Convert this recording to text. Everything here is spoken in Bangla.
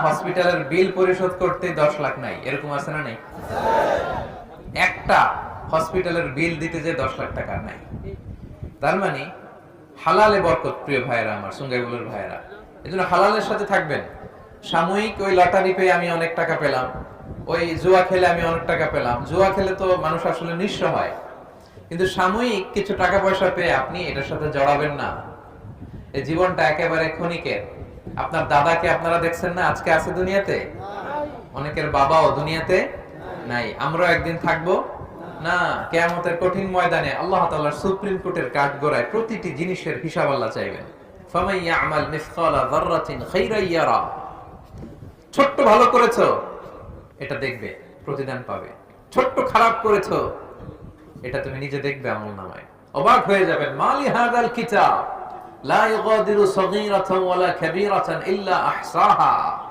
হসপিটালের বিল পরিশোধ করতে 10 লাখ নাই, এরকম আছে না নাই? একটা হসপিটালের বিল দিতে যে 10 লাখ টাকা নাই। তার মানে হালালে বরকত। প্রিয় ভাইয়েরা, আমার সুঙ্গাইগুলোর ভাইয়েরা, এজন্য হালালের সাথে থাকবেন। সাময়িক ওই লটারি পেয়ে আমি অনেক টাকা পেলাম, ওই জুয়া খেলে আমি অনেক টাকা পেলাম, জুয়া খেলে তো মানুষ আসলে নিঃস্ব হয়। কিন্তু সাময়িক কিছু টাকা পয়সা পেয়ে আপনি এটার সাথে জড়াবেন না। এই জীবনটা একেবারে ক্ষণিকের। আপনার দাদাকে আপনারা দেখছেন না, আজকে আছে দুনিয়াতে, অনেকের বাবাও দুনিয়াতে নাই। আমরাও একদিন থাকবো না। কিয়ামতের কঠিন ময়দানে আল্লাহ তাআলার সুপ্রিম কোর্টের কাঠগড়ায় প্রতিটি জিনিসের হিসাব আল্লাহ চাইবেন। ফামান ইয়ামাল মিসকালা যাররাতিন খাইরান ইয়ারা। ছোট্ট ভালো করেছো, এটা দেখবে, প্রতিদান পাবে। ছোট্ট খারাপ করেছো, এটা তুমি নিজে দেখবে আমলনামায়। অবাক হয়ে যাবেন, মালি হাদাল কিতাব লা ইগাদিরু সগীরাতান ওয়ালা কাবীরাতান ইল্লা আহসাহা।